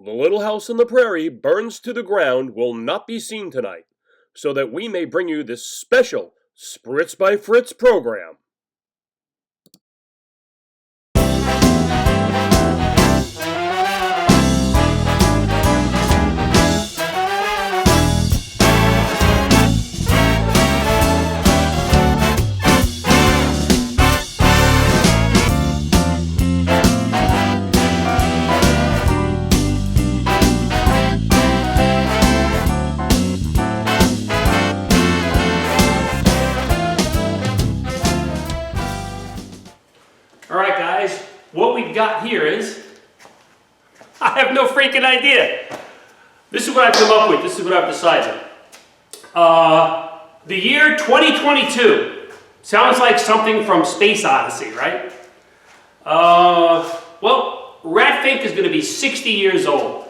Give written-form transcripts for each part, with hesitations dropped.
The little house on the prairie burns to the ground will not be seen tonight, so that we may bring you this special Spritz by Fritz program. Alright guys, what we've got here is, I have no freaking idea. This is what I've come up with, this is what I've decided. The year 2022, sounds like something from Space Odyssey, right? Well, Ratfink is going to be 60 years old.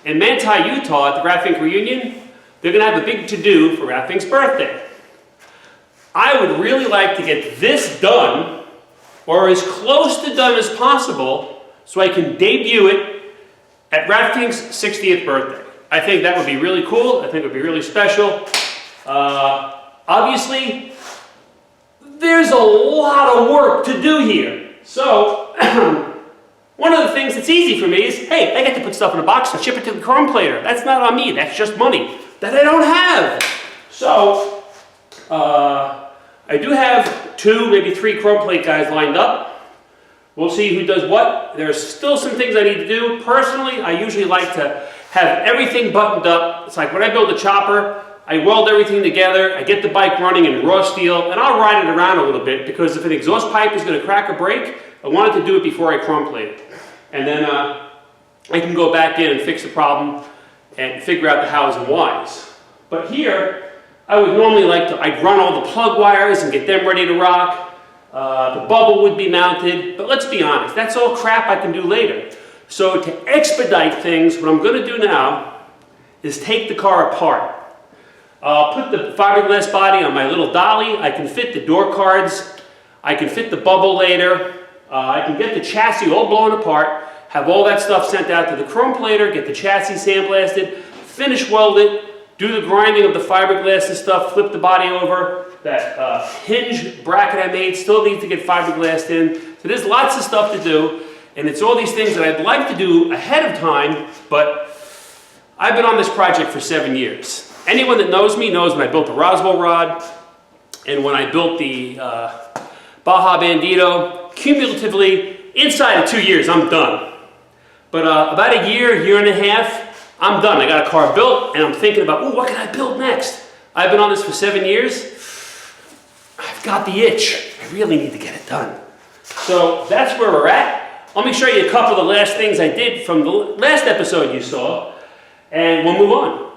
In Manti, Utah, at the Ratfink reunion, they're going to have a big to-do for Ratfink's birthday. I would really like to get this done, or as close to done as possible, so I can debut it at Ratfink's 60th birthday. I think that would be really cool. I think it would be really special. Obviously, there's a lot of work to do here. So, one of the things that's easy for me is, hey, I get to put stuff in a box and ship it to the chrome plater. That's not on me, that's just money that I don't have. So, I do have 2, maybe 3 chrome plate guys lined up. We'll see who does what. There's still some things I need to do. Personally, I usually like to have everything buttoned up. It's like when I build a chopper, I weld everything together, I get the bike running in raw steel, and I'll ride it around a little bit because if an exhaust pipe is going to crack or break, I wanted to do it before I chrome plate it. And then I can go back in and fix the problem and figure out the hows and whys. But here, I would normally I'd run all the plug wires and get them ready to rock. The bubble would be mounted, but let's be honest, that's all crap I can do later. So to expedite things, what I'm going to do now is take the car apart. I'll put the fiberglass body on my little dolly. I can fit the door cards. I can fit the bubble later. I can get the chassis all blown apart, have all that stuff sent out to the chrome plater, get the chassis sandblasted, finish weld it, do the grinding of the fiberglass and stuff, flip the body over. That hinge bracket I made still needs to get fiberglassed in. So there's lots of stuff to do, and it's all these things that I'd like to do ahead of time, but I've been on this project for 7 years. Anyone that knows me knows when I built the Roswell rod and when I built the Baja Bandito, cumulatively, inside of 2 years, I'm done. But about a year and a half, I'm done. I got a car built, and I'm thinking about, oh, what can I build next? I've been on this for 7 years. I've got the itch. I really need to get it done. So that's where we're at. Let me show you a couple of the last things I did from the last episode you saw, and we'll move on.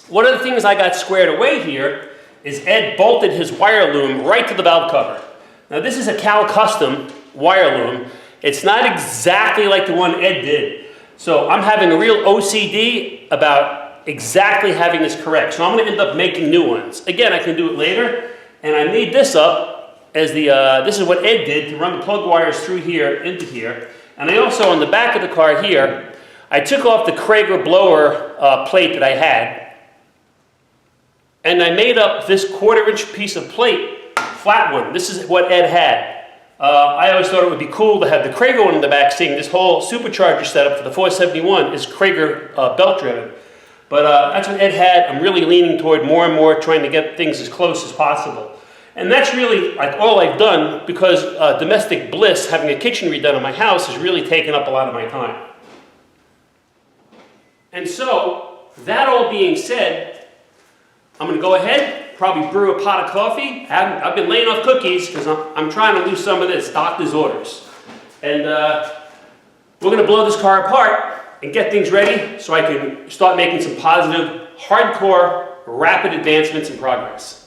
One of the things I got squared away here is Ed bolted his wire loom right to the valve cover. Now this is a Cal Custom wire loom. It's not exactly like the one Ed did. So I'm having a real OCD about exactly having this correct. So I'm going to end up making new ones. Again, I can do it later. And I made this up as this is what Ed did to run the plug wires through here into here. And I also, on the back of the car here, I took off the Krager blower plate that I had. And I made up this 1/4-inch piece of plate, flat one. This is what Ed had. I always thought it would be cool to have the Krager one in the back, seeing this whole supercharger setup for the 471 is Krager belt driven. But that's what Ed had. I'm really leaning toward more and more trying to get things as close as possible. And that's really like all I've done because domestic bliss, having a kitchen redone in my house, has really taken up a lot of my time. And so, that all being said, I'm going to go ahead, probably brew a pot of coffee. I've been laying off cookies because I'm trying to lose some of this doctor's orders. And we're going to blow this car apart and get things ready so I can start making some positive, hardcore, rapid advancements and progress.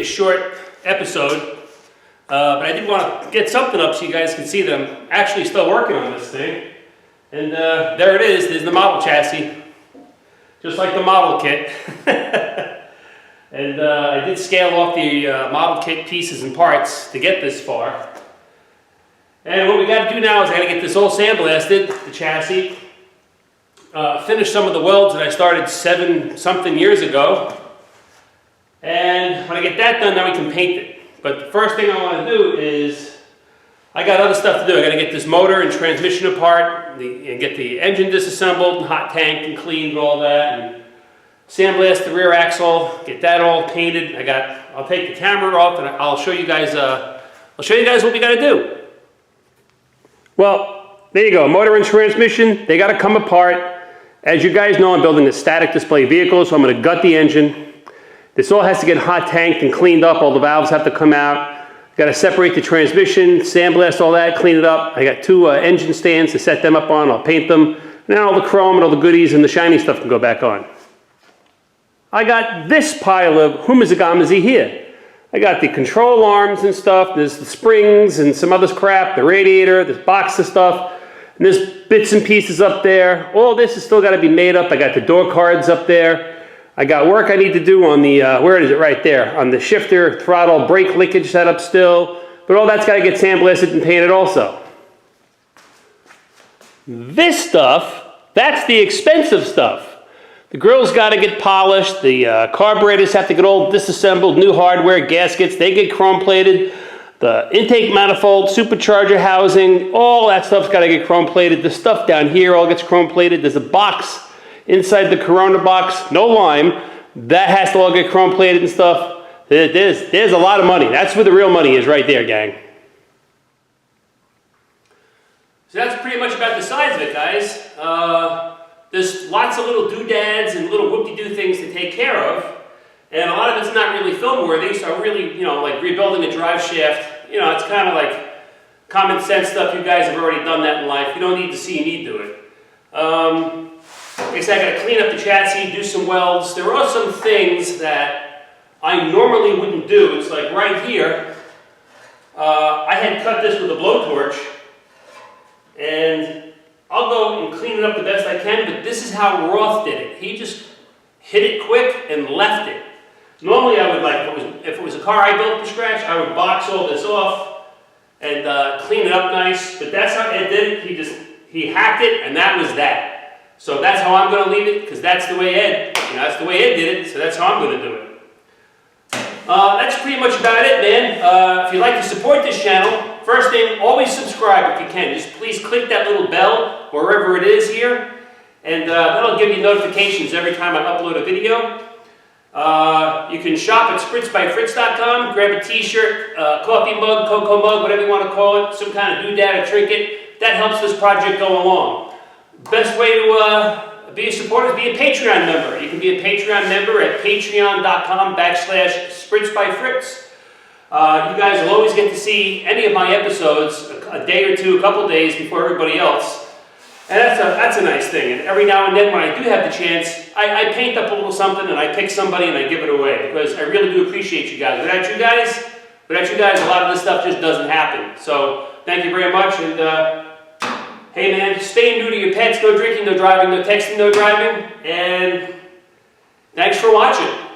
Short episode, but I did want to get something up so you guys can see that I'm actually still working on this thing. And there it is. There's the model chassis, just like the model kit. And I did scale off the model kit pieces and parts to get this far. And what we got to do now is I got to get this all sandblasted, the chassis, finish some of the welds that I started 7-something years ago. And when I get that done, then we can paint it. But the first thing I want to do is, I got other stuff to do. I got to get this motor and transmission apart, and get the engine disassembled, and hot tanked and cleaned and all that, and sandblast the rear axle, get that all painted. I'll take the camera off and I'll show you guys. What we got to do. Well, there you go. Motor and transmission, they got to come apart. As you guys know, I'm building a static display vehicle, so I'm going to gut the engine. This all has to get hot tanked and cleaned up. All the valves have to come out. Got to separate the transmission, sandblast all that, clean it up. I got 2 engine stands to set them up on. I'll paint them. Now all the chrome and all the goodies and the shiny stuff can go back on. I got this pile of humazagamazi here. I got the control arms and stuff. There's the springs and some other crap, the radiator, this box of stuff. And there's bits and pieces up there. All this has still got to be made up. I got the door cards up there. I got work I need to do on the, where is it? Right there. On the shifter, throttle, brake linkage setup still. But all that's got to get sandblasted and painted also. This stuff, that's the expensive stuff. The grill's got to get polished. The carburetors have to get all disassembled. New hardware, gaskets, they get chrome plated. The intake manifold, supercharger housing, all that stuff's got to get chrome plated. The stuff down here all gets chrome plated. There's a box inside the Corona box, no lime. That has to all get chrome plated and stuff. There's a lot of money. That's where the real money is right there, gang. So that's pretty much about the size of it, guys. There's lots of little doodads and little whoop-de-doo things to take care of. And a lot of it's not really film-worthy, so I'm really, like rebuilding a drive shaft. It's kind of like common sense stuff. You guys have already done that in life. You don't need to see me do it. Like I said, I got to clean up the chassis, do some welds. There are some things that I normally wouldn't do. It's like right here, I had cut this with a blowtorch, and I'll go and clean it up the best I can, but this is how Roth did it. He just hit it quick, and left it. Normally I would, like, if it was a car I built from scratch, I would box all this off and clean it up nice, but that's how Ed did it. He hacked it, and that was that. So that's how I'm going to leave it, because that's the way Ed, that's the way Ed did it, so that's how I'm going to do it. That's pretty much about it, man. If you'd like to support this channel, first thing, always subscribe if you can. Just please click that little bell, wherever it is here, and that'll give you notifications every time I upload a video. You can shop at spritzbyfritz.com, grab a t-shirt, coffee mug, cocoa mug, whatever you want to call it, some kind of doodad or trinket. That helps this project go along. Best way to be a supporter is be a Patreon member. You can be a Patreon member at patreon.com/spritzbyfritz. You guys will always get to see any of my episodes a day or two, a couple days before everybody else. And that's a nice thing. And every now and then when I do have the chance, I paint up a little something and I pick somebody and I give it away, because I really do appreciate you guys. Without you guys, a lot of this stuff just doesn't happen. So thank you very much. And hey man, stay new to your pets. No drinking, no driving, no texting, no driving. And thanks for watching.